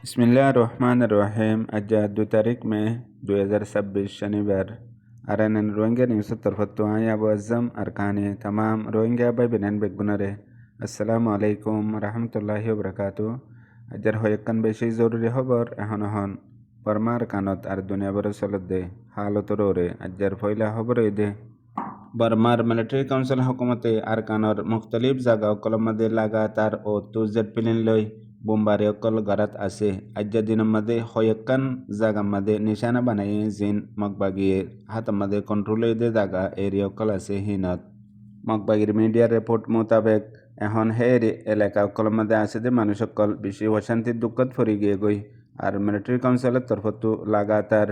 बिस्मिल्लाहिर्रहमानिर्रहीम। आज 2 तारीख में 2026 शनिवार आरएनएन रोहिंग्या न्यूज़ तरफतो आया अज़म अरकानी तमाम रोहिंग्या भाई बहन बेगुनरे अस्सलामु अलैकुम रहमतुल्लाहि वबरकातुहू। अजर होयक्कन बेशी ज़रूरी खबर एहन हन परमार कानत आर दुनिया भर चलते हालत रोरे अजर फैला खबर दे बर्मार मिलिट्री काउंसिल हुकूमते अरकानर मुख्तलिफ जागा कलमदे लगातार ओ तुजत पिलिन लय बोमबारी अक्कल घरात आसे। आजच्या दिनांमध्ये होयक्कन जागांमध्ये निशाणा बनाये जिन मकबागिये हातामध्ये कंट्रोल दे जागा एरिया अक्कल आसे हिनत मकबागिर मीडिया रिपोर्ट मुताबिक এখন হে এলাকা অকলের মধ্যে আছে যে মানুষ অকল বেশি অশান্তির দুঃখত ফরি গিয়ে গই আর মিলিটারি কাউন্সিলের তরফতো লাগাতার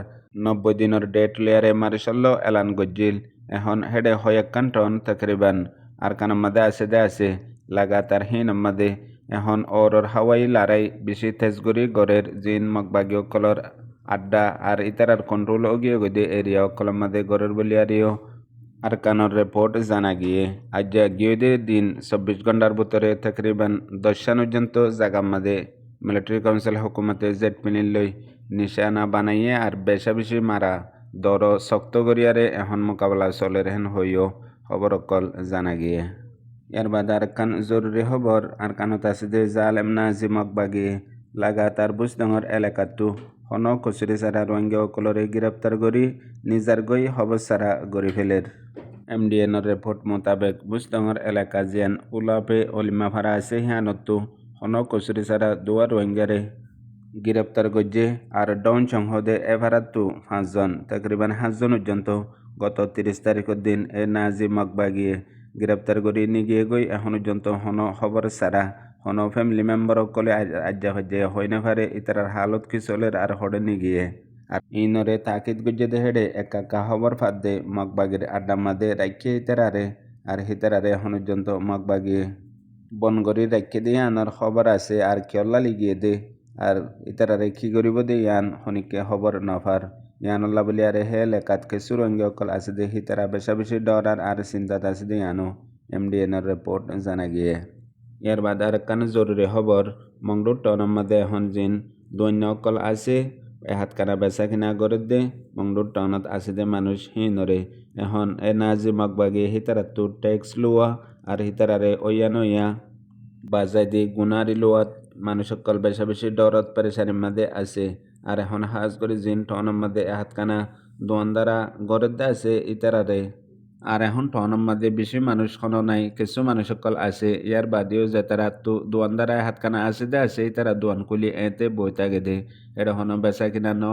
90 দিনের ডেট লেয়ারে মারিশাল্ল এলান গজ্জিল এখন হেডে হয়াক্কান টন তকরিবান আর কানের মধ্যে আছে লাগাতার হিন মধ্যে এখন ওর হাওয়াই লড়াই বেশি তেজগুড়ি গড়ের জিন মকবাগি অকলর আড্ডা আর ইতারার কন্ট্রোল গিয়ে গদে এরিয়া অকলের মধ্যে গড়ের বলিয়ারিও আরকানোর রিপোর্ট জানা গিয়ে আজ গিয়েদের দিন 24 ঘন্টার ভিতরে তকরিবান 10 পর্যন্ত জায়গার মধ্যে মিলিটারি কাউন্সিল হুকুমতে জেট পিনিল লই নিশানা বানাইয়ে আর বেশি মারা দর শক্ত করিয়ারে এখন মোকাবেলা চলে রেহেন হইও খবর অকল জানা গিয়ে ইয়ার বাদে আরকান জরুরি খবর আরকানত আছে যে জালেম নাজি মকবাগি লাগাতার বুজডঙর এলাকাতো হন কচুরি সারা রোহিঙ্গা অকলরে গ্রেপ্তার করি নিজার গই খবর সারা গড়ি ফেলের এমডিএনের রিপোর্ট মোতাবেক বুজডঙর এলাকা যেন উলাপে অলিমাফারা আছে হিয়ানতো হন কচুরি সারা দুয়া রোহিঙ্গারে গ্রেপ্তার গজ্জে আর ডাউন সংহদে এভারাতো 5 জন তকরিবান 7 জন পর্যন্ত গত 30 তারিখের দিন এ নাজি মকবাগিয়ে গ্রেপ্তার করি নিগিয়ে গই এখন পর্যন্ত হন খবর সারা হন ফ্যামিলি মেম্বার সকলে আজ্জা হজ্জে হই না পারে ইতারার হালত কি চলের আর হড়ে নিগিয়ে আর ইনরে তাকিদ গুজ্জে দেহেড়ে একা খবর ফাঁদে মকবাগির আড্ডা মাদে রাখিয়ে ইতারারে আর হিতারারে এখন পর্যন্ত মকবাগিয়ে বনগরি রাখিয়ে দিয়ে আনার খবর আছে আর কেল্লা লিগিয়ে দে আর ইতারারে কি করিব দে ইয়ান হনিকে খবর নফার ইয়ানুল্লাহ বলি আরে হে লেকাত কে সুরঙ্গি অকল আছে দে হিতারা বেশি ডরার আর চিন্তাত আছে দে ইয়ানো এমডিএনের রিপোর্ট জানা গিয়ে ইয়ার বাদ আর কান জরুরি খবর মংডুর টনের মধ্যে এখন জিন দৈন্য অকল আছে হাত কানা বেচা কিনা গড়ে দে মংডুর টনত আছে দে মানুষ হিনরে এখন এ নাজি মকবাগি হিতারাতো ট্যাক্স লোয়া আর হিতারারে ওইয়া বাজাই দি গুনারি লোয়াত মানুষ সকল বেশি ডরত পেরেশানির মধ্যে আছে আর এখন হাজ করে জিন টনের মধ্যে হাত কানা দোয়ানদারা গড়ে দে আছে ইতারারে আর এখন টনের মধ্যে বেশি মানুষ কোনো নাই কিছু মানুষ সকল আছে ইয়ার বাদেও যে তারা তো দোয়ানদারা হাত কানা আছে তারা দোয়ান কুলি এতে বইতা গেদে এটা হন বেচা কিনা ন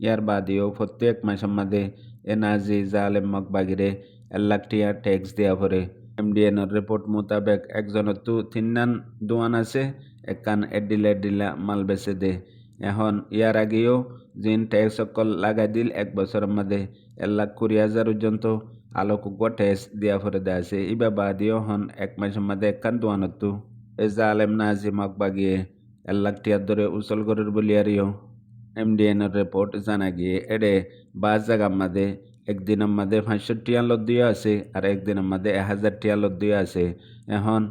ইয়ার বাদেও প্রত্যেক মাসের মধ্যে এ নাজি জালেম মকবাগিরে 1 লাখ টিয়া ট্যাক্স দেওয়া পড়ে এমডিএনের রিপোর্ট মোতাবেক একজনের তো 3 দোয়ান আছে একান এডিলা মাল বেচে দে এখন ইয়ার আগেও জিন ট্যাক্স সকল লাগাই দিল 1 বছরের মধ্যে 1,20,000 পর্যন্ত আলোকুক ট্যাক্স দেওয়া পড়ে দেওয়া আছে ইবা বাদিও হন 1 মাসের মধ্যে একান দোয়ানতো এ জালেম নাজি মকবাগিয়ে 1 লাখ টিয়ার ধরে উচল গরের বলিয়ারিও এমডিএনের রিপোর্ট জানা গিয়ে এডে বাস জায়গার মধ্যে একদিনের মধ্যে 500 টিয়া লোক দিয়ে আছে আর একদিনের মধ্যে 1000 টিয়া লোক দিয়ে আছে এখন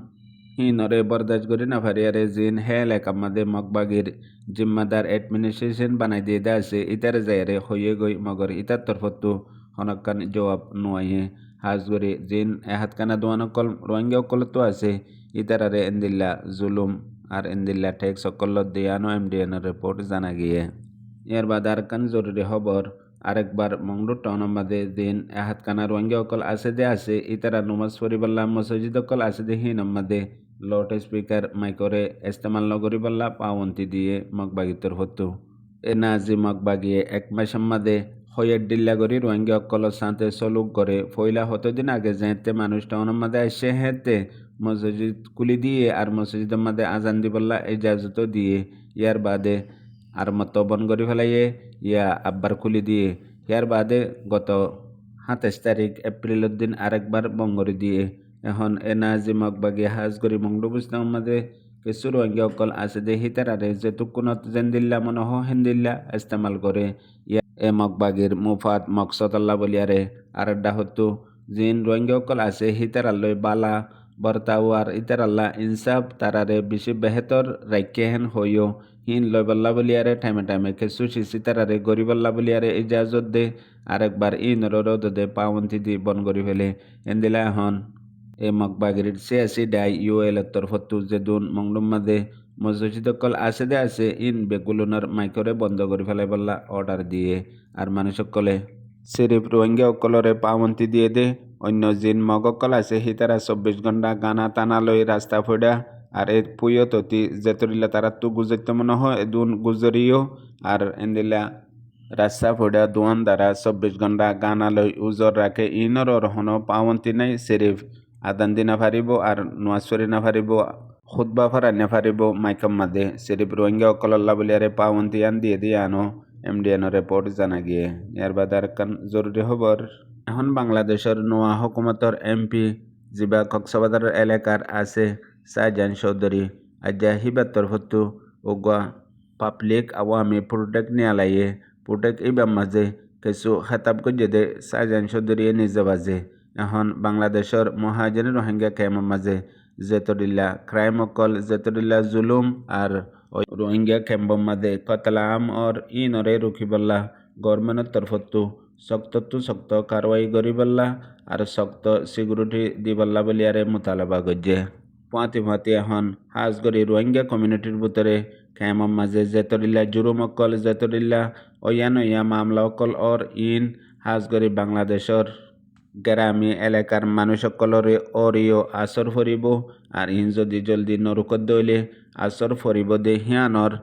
হিনরে বরদাস্ত করি না ফারিয়ারে জিন হে এলাকার মধ্যে মকবাগির জিম্মাদার অ্যাডমিনিস্ট্রেশন বানাই দিয়ে দেওয়া আছে ইতারে যাইরে হইয়ে গই মগর ইতার তরফতো হনকান জবাব নোয়াইয়ে হাজ করে জিন এহাত কানা দোয়ান অকল রোহিঙ্গা অকল তো আছে ইতারারে এন্দিল্লা জুলুম আর এন্দিল্লা ট্যাক্স অকল দিয়ানো এমডিএনের রিপোর্ট জানা গিয়ে এর বাদ আর কান জরুরি খবর আরেকবার মংডু টাউনের মধ্যে দিন এহাত কানা রোহিঙ্গা অকল আছে ইতারা নমাজ পড়িবাল্লা মসজিদ অকল আছে দে হিনের মধ্যে লাউড স্পিকার মাইকরে ইস্তেমাল নগরিবাল্লা পাওয়ন্তি দিয়ে মকবাগিতর হতো এ নাজি মকবাগিয়ে 1 মাসের মধ্যে হয়ের ডিল্লা করি রোহিঙ্গা অকলের সাথে সলুক করে ফইলা দিন আগে যেতে মানুষ টাউনের মধ্যে এসে হেঁতে মসজিদ কুলি দিয়ে আর মসজিদের মধ্যে আজান দিবল্লা ইজাজত দিয়ে ইয়ার বাদে আর মত বন করে ফেলাইয়ে ইয়া আব্বার খুলি দিয়ে ইয়ার বাদে গত 27 তারিখ এপ্রিলের দিন আরেকবার বঙ্গরি দিয়ে এখন এ নাজি মকবাগি হাজ করি মংডুবুস্তার মধ্যে কিছু রোহিঙ্গা অকল আছে দে হিতারারে যেতুকুনত জেন্দিল্লা মনহ হিন্দিল্লা ইস্তেমাল করে ইয়া এ মকবাগির মুফাত মকসদ আল্লাহ বলিয়ারে আর আড্ডা হতো জিন রোহিঙ্গা অকল আছে হিতারালয় বালা বর্তাও আর ইতার আল্লাহ ইনসাফ তারারে বেশি বেহতর রাইকে হেন হইও হিন লয়বল্লা বলিয়ারে টাইমে টাইমে কেসু শিশি তারারে গরিবল্লা বলিয়ারে ইজাজত দে আরেকবার নরদ দে পাওয়ন্তি দি বন গরি ফেলে এন্দিলা হন এ মকবাগিরির সিয়াসি ডাই ইউএল তরফতু যেদুন মংডুম মাদে মসজিদকল আছে দে আছে বেগুলোনার মাইকরে বন্ধ করে ফেলাই বললা অর্ডার দিয়ে আর মানুষকলে সিরিফ রোহিঙ্গা অকলরে পাওয়ন্তি দিয়ে দে অন্য জিন মগকল আছে হিতারা 24 ঘণ্টা গানা টানা লই রাস্তা ফোডা আর এ পুয়ো ততি যেতরিলা তারা তু গুজরতে মনে হয় এদুন গুজরিও আর এন্দিলা রাস্তা ফোডা দোয়ান দ্বারা 24 ঘণ্টা গানা লই উজর রাখে ইনর হন পাওয়ন্তি নাই সিরিফ আদান দিনা ফারিব আর নোয়াশরি না ফারিব খুতবা ফারা নে ফারিব মাইকম মাদে সিরিফ রোহিঙ্গা অকল্লা বলিয়ারে পাওয়ন্তি আন দিয়ে আনো এমডিএন রিপোর্ট জানা গিয়ে ইয়ার বাদে আর কান জরুরি খবর এখন বাংলাদেশের নোয়া হুকুমতর এমপি জিবা কক্সবাজার এলাকার আছে শাহজাহান চৌধুরী আজ্ঞা হিবার তরফতু ওগুয়া পাবলিক আওয়ামী প্রোটেক্ট নিয়ে লাইয়ে প্রোটেক্ট ইবার মাঝে কিছু খেতাব করে দে শাহজাহান চৌধুরী নিজে বাজে এখন বাংলাদেশের মহাজন রোহিঙ্গা ক্যাম্পের মাঝে যেতরিল্লা ক্রাইম অকল যেতরিল্লা জুলুম আর রোহিঙ্গা ক্যাম্পের মাঝে কতলাম আর ইনরে রুখিবল্লা গভর্নমেন্টের তরফতু শক্ত কারওয়াই করিবল্লা আর শক্ত সিকিউরিটি দিবল্লা বলিয়ারে মোতালাবা গজ্জে পাঁতি এখন হাজগরি রোহিঙ্গা কমিউনিটির ভিতরে ক্যাম্পের মাঝে যেতরিল্লা জুরুম অকল যেতরিল্লা ইয়া মামলা অকল আর হাজগরি বাংলাদেশের গ্রামী এলাকার মানুষ সকলরে অরিও আসর ফরিব আর যদি জলদি নরুকত দইলে আসর ফরিব দে হিয়ানর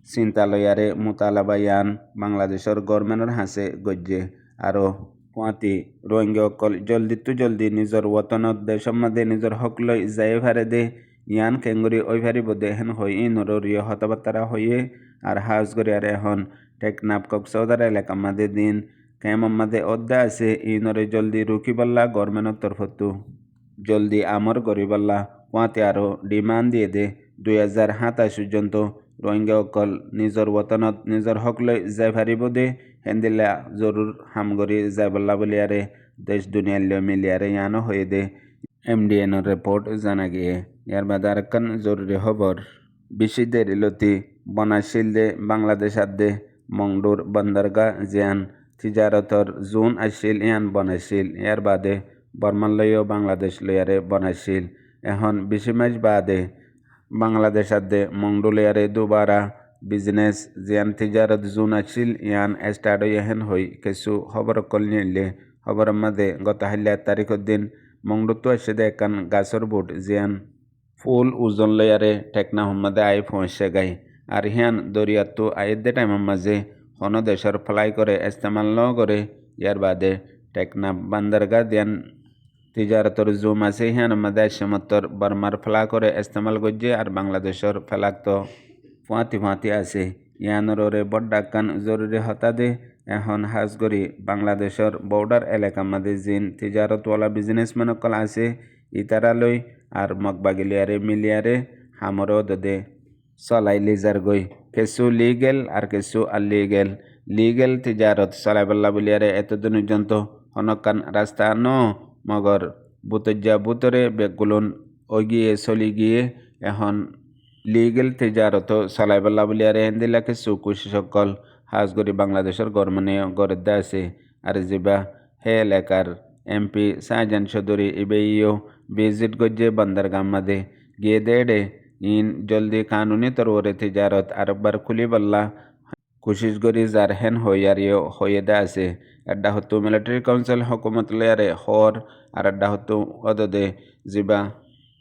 চিন্তালয়ারে মোতালাবা ইয়ান বাংলাদেশের গভর্নমেন্টের হাসে গজ্জে আরও পাঁতি রোহিঙ্গা অকল জলদি নিজের ওতনত দেশের মধ্যে নিজের হক লই যাই ফারে দে ইয়ান কেঙ্গুরি ওই ফারিব দে হেন হই নরিয় হতাবার্তারা হইয়ে আর হাজগরি আর এখন টেকনাফ কক্সবাজার এলাকা মাদে দিন ক্যাম্পের মাঝে অধ্যা আছে ইনরে জলদি রুকিবল্লা গভর্নমেন্টের তরফতু জলদি আমর করিবল্লা পাঁতে আরও ডিমান্ড দিয়ে দে 2027 পর্যন্ত রোহিঙ্গা অকল নিজের ওতনত নিজের হক লই যাই ফারিব দে হেন্দিলা জরুর হামগরি যাইবল্লা বলিয়ারে দেশ দুনিয়ার লই মিলিয়ারে ইয়ানো হয়ে দে এমডিএন রিপোর্ট জানা গিয়ে ইয়ার বাদে আরেকখান জরুরি খবর বেশি দেরি লতি বনাশীল দে বাংলাদেশ দে মংডুর বন্দরগাহ জিয়ান তিজারতর জোন আসিল ইয়ান বনাইছিল ইয়ার বাদে বর্মান লইও বাংলাদেশ লইয়ারে বনাইছিল এখন 20 মাস বাদে বাংলাদেশ দে মংডু লইয়ারে দুবারা বিজনেস জিয়ান তিজারত জোন আসিল ইয়ান স্টার্ট হেন হই কিছু খবর কল নিলে খবরের মাঝে গত হাইলা তারিখের দিন মংডুতো আসে দে একান গাছর বুট জিয়ান ফুল ওজন লইয়ারে টেকনা মাঝে আই পৌঁছে গাই আর হিয়ান দরিয়াতো আয়ের দে টাইমের মাঝে কোনো দেশের ফ্লাই করে ইস্তেমাল ন করে ইয়ার বাদে টেকনাফ বান্দরগাহ দিয়ান তিজারতর জুম আছে হিয়ান মাদে সমতর বর্মার ফ্লা করে ইস্তেমাল করছে আর বাংলাদেশের ফেলাক তো ফাঁতি আছে ইয়ানরে বড্ডাকান জরুরি হতা দে এখন হাজগরি বাংলাদেশের বর্ডার এলাকা মাদে জিন তিজারতওয়ালা বিজনেসম্যান কল আছে ইতারা লই আর মগবাগিলিয়ারে মিলিয়ারে হামরও দে চলাই লিজার গই কিছু লিগেল আর কিছু আনলিগেল লিগেল তিজারত চলাইবল্লা বলিয়ারে এতদিন পর্যন্ত হনকান রাস্তা ন মগর বুতরে বেগুলন ওগিয়ে চলি গিয়ে এখন লিগেল তিজারত চলাইবল্লা বলিয়ারে হেন্দিলা কিছু কুশি সকল হাজগরি বাংলাদেশের গভর্নমেন্টে গড়েদা আছে আর যিবা হে এলাকার এমপি শাহজাহান চৌধুরী ইবেইও ভিজিট গজ্জে বন্দরগাহ মাদে গিয়ে দেড়ে জলদি কানুনি তরওরে তিজারত আরেকবার খুলি বললা কোশিশ করি যার হেন হইয়ারিও হয়ে দে আছে এড্ডা হতো মিলিটারি কাউন্সিল হুকুমত লয়ারে হর আর এড্ডা হতো অদদে যিবা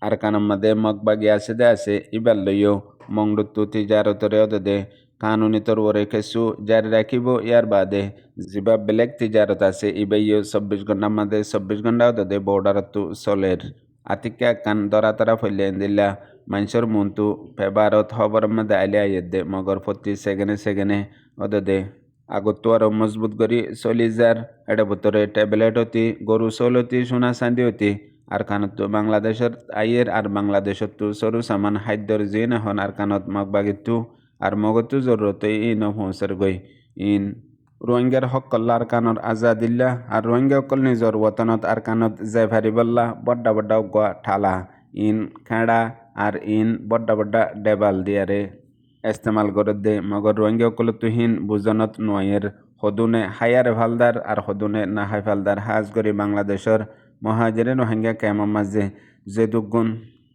আর কানম মাদে মগবাগি আছে দে আছে ইবার লইও মংডুতু তিজারতরে অদদে কানুনি তরওরে কিছু জারি রাখিব ইয়ার বাদে যিবা বেলেগ তিজারত আছে ইবাইও 24 ঘণ্টা মাদে 24 ঘণ্টা অদদে বর্ডারতো চলের আতিকা কান দরা তারা ফেলে দিলা মানুষের মনতু ফেবারত খবর মধ্যে আইলে আইয়ে দে মগর প্রতি সেকেন্ডে অদে আগত আরো মজবুত করি চলি যার এটা ভিতরে ট্যাবলেট হতি গরু চলতি সোনা চাঁদি হতি আর কানত বাংলাদেশের আইয়ের আর বাংলাদেশত তো সরু সামান খাদ্যর জিন এখন আর কানত মগবাগিতু আর মগতো জরুরত ইন পৌঁছার গই ইন রোহিঙ্গার হকল্লা আরকানত আজাদিল্লা আর রোহিঙ্গা অকল নিজর ওতনত আরকানত যাই ফারিবল্লা বড্ডা বড্ডা উগ্গা ঠালা ইন খেড়া আর ইন বড্ডা বড্ডা ডেবাল দিয়ারে ইস্তেমাল করে দে মগর রোহিঙ্গা অকল তুহিন বুজনত নয়ের হদুনে হায়ারে ফালদার আর হদুনে না হাই ফালদার হাজ করি বাংলাদেশের মহাজেরে রোহিঙ্গা কেমন মাঝে যে দুগুণ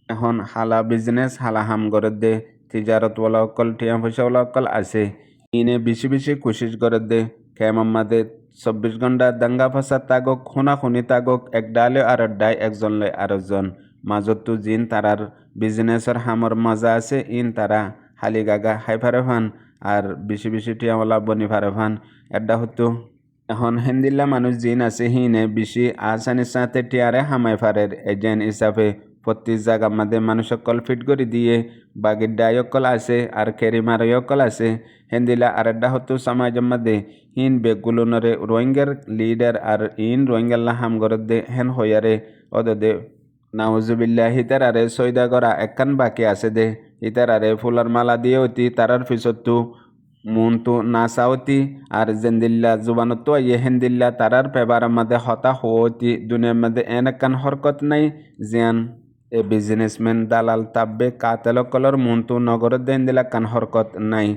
এখন হালা বিজনেস হালা হাম করে দে তিজারতওয়ালা অকল টিয়া পয়সাওয়ালা অকল আছে ইনে বেশি বেশি কোশিশ করে দে কেমন মাঝে 24 ঘন্টা দাঙ্গা ফাসাদ তাগক খুনি তাগক এক ডালে আর ডাই একজন লয় আরেকজন মাজতো জিন তারার বিজনেসের হামর মজা আছে ইন তারা হালি গাগা হাই ফারে ফান আর বেশি বেশি টিয়াওয়ালা বনি ফারে ফান এডা হতো এখন হেন্দিল্লা মানুষ জিন আছে হিনে বেশি আসানির সাথে টিয়ারে হামাই ফারের এজেন্ট হিসাবে প্রতি জায়গা মাঝে মানুষ অকল ফিট করে দিয়ে বাগির ডাই অকল আছে আর কেরিমার অকল আছে হেন্দিলা আর এডা হতো সমাজের মধ্যে হিন বেগুলোনরে রোহিঙ্গার লিডার আর ইন রোহিঙ্গাল্লা হাম গরদ দে হেন হইয়ারে অদে নাউজুবিল্লাহ হিতারারে সৈদা করা একখান বাকি আছে দে হিতারারে ফুলার মালা দিয়ে অতি তারার পিছতো মুনতু না চাওতি আর জেন্দিল্লা জুবানতো ইয়ে হেন্দিল্লা তারার পেবারের মধ্যে হতা হতি দুনিয়ার মধ্যে এন একখান হরকত নাই জিয়ান এ বিজনেসম্যান দালাল তাব্বে কাতেল কলর মুনতু নগরের দেন্দিলা কান হরকত নাই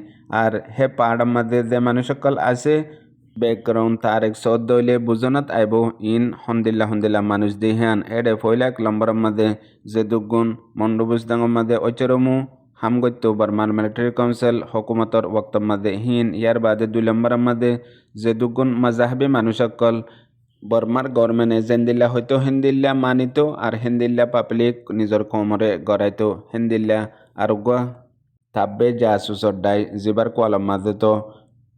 আর হে পাহাড়ের মধ্যে যে মানুষ সকল আছে ব্যাকগ্রাউন্ড তার 114 হইলে বুজনত আইব ইন হন্দিল্লা মানুষ দিহান এডে 1 লাখ লম্বরের মধ্যে যে দুগুণ মন্ডবুজদাঙ্গের মধ্যে অচরমু হামগত্য বার্মার মিলিটারি কাউন্সিল হকুমতর বক্তব্য মধ্যে হিন ইয়ার বাদে 2 নম্বরের মধ্যে যে দুগুণ মাজাহাবি মানুষ সকল বর্মার গভর্নমেন্টে জেন্দিল্লা হয়তো হিন্দিল্লা মানিত আর হিন্দিল্লা পাবলিক নিজের কোমরে গড়াইতো হিন্দিল্লা আর তাব্বে জাসুসর ডাই জিবার কোয়ালার মাঝে তো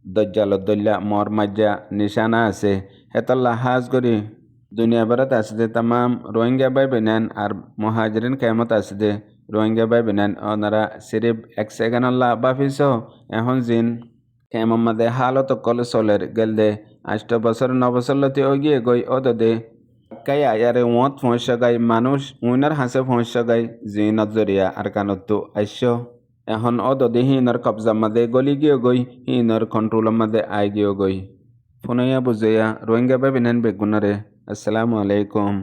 দজ্জালদ্দল্লা মর মাজ্জা নিশানা আছে হেতল্লা হাজ করি দুনিয়া ভারত আছে দে তামাম রোহিঙ্গা বাই বেনান আর মহাজরিন কেমত আছে দে রোহিঙ্গা বাই বেনান ওনারা সিরিফ 1 সেকেন্ডল্লা বাফিস এখন জিন কেমন মাদে হালত কল চলের গেল দে 8 বছর 9 বছর লতি ওগিয়ে গই দে কাই আয়ারে ওত ফোঁসা গাই মানুষ উইনার হাসে ফোঁসা গাই জিনত জরিয়া আর কানত আইস এখন দে হিনর কবজা মাদে গলি গিয়ে গই হিনর কন্ট্রোলের মাদে আই গিয়ে গই ফোনাইয়া বুঝাইয়া রোহিঙ্গা বাই বেনান বেগুনারে আসসালামু আলাইকুম।